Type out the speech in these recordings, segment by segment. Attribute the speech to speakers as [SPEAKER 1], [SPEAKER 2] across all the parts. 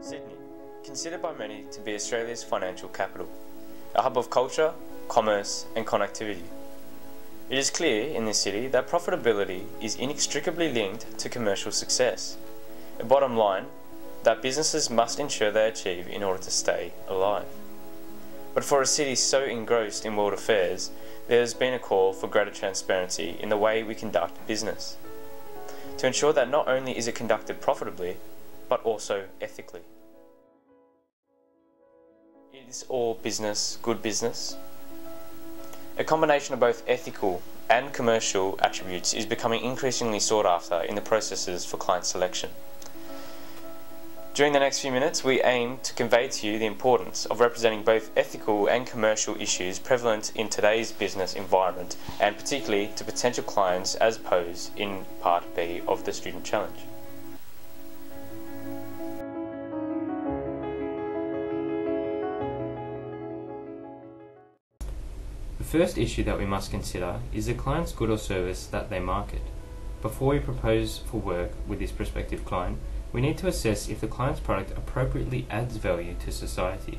[SPEAKER 1] Sydney, considered by many to be Australia's financial capital, a hub of culture, commerce and connectivity. It is clear in this city that profitability is inextricably linked to commercial success, a bottom line that businesses must ensure they achieve in order to stay alive. But for a city so engrossed in world affairs, there has been a call for greater transparency in the way we conduct business, to ensure that not only is it conducted profitably, but also ethically. Is all business good business? A combination of both ethical and commercial attributes is becoming increasingly sought after in the processes for client selection. During the next few minutes, we aim to convey to you the importance of representing both ethical and commercial issues prevalent in today's business environment, and particularly to potential clients as posed in Part B of the Student Challenge. The first issue that we must consider is the client's good or service that they market. Before we propose for work with this prospective client, we need to assess if the client's product appropriately adds value to society.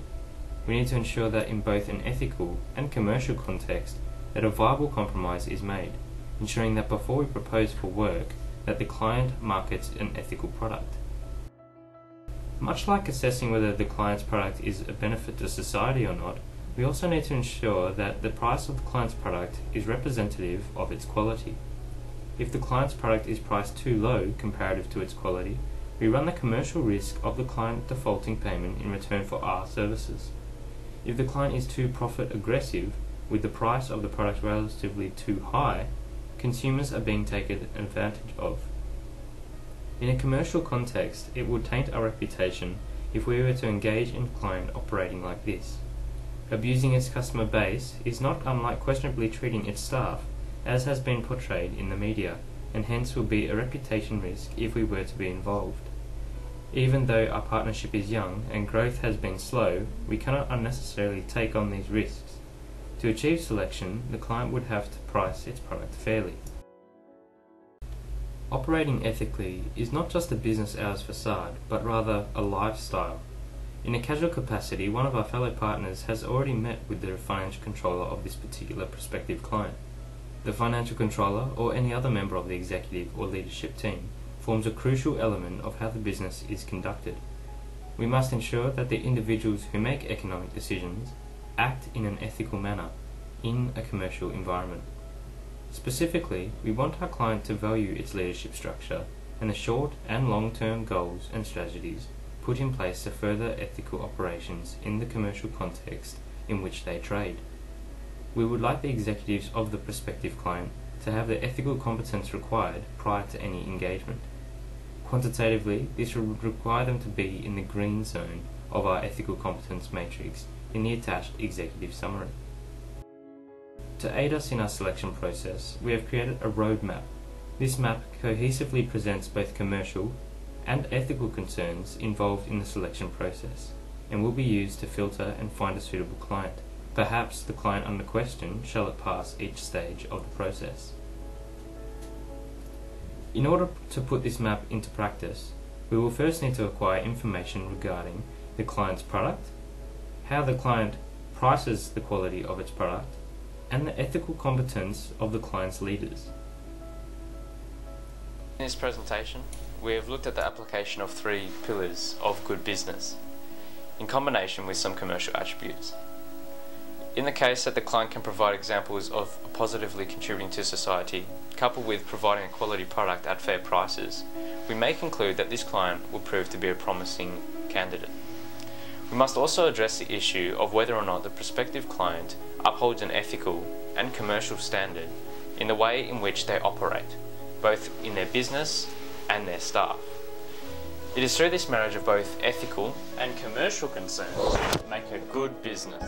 [SPEAKER 1] We need to ensure that in both an ethical and commercial context that a viable compromise is made, ensuring that before we propose for work that the client markets an ethical product. Much like assessing whether the client's product is a benefit to society or not, we also need to ensure that the price of the client's product is representative of its quality. If the client's product is priced too low comparative to its quality, we run the commercial risk of the client defaulting payment in return for our services. If the client is too profit aggressive, with the price of the product relatively too high, consumers are being taken advantage of. In a commercial context, it would taint our reputation if we were to engage in a client operating like this. Abusing its customer base is not unlike questionably treating its staff, as has been portrayed in the media, and hence will be a reputation risk if we were to be involved. Even though our partnership is young and growth has been slow, we cannot unnecessarily take on these risks. To achieve selection, the client would have to price its product fairly. Operating ethically is not just a business hours facade, but rather a lifestyle. In a casual capacity, one of our fellow partners has already met with the financial controller of this particular prospective client. The financial controller, or any other member of the executive or leadership team, forms a crucial element of how the business is conducted. We must ensure that the individuals who make economic decisions act in an ethical manner in a commercial environment. Specifically, we want our client to value its leadership structure and the short and long-term goals and strategies put in place to further ethical operations in the commercial context in which they trade. We would like the executives of the prospective client to have the ethical competence required prior to any engagement. Quantitatively, this would require them to be in the green zone of our ethical competence matrix in the attached executive summary. To aid us in our selection process, we have created a roadmap. This map cohesively presents both commercial and ethical concerns involved in the selection process, and will be used to filter and find a suitable client, perhaps the client under question, shall it pass each stage of the process. In order to put this map into practice, we will first need to acquire information regarding the client's product, how the client prices the quality of its product, and the ethical competence of the client's leaders. In this presentation, we have looked at the application of 3 pillars of good business, in combination with some commercial attributes. In the case that the client can provide examples of positively contributing to society, coupled with providing a quality product at fair prices, we may conclude that this client will prove to be a promising candidate. We must also address the issue of whether or not the prospective client upholds an ethical and commercial standard in the way in which they operate, both in their business and their staff. It is through this marriage of both ethical and commercial concerns that make a good business.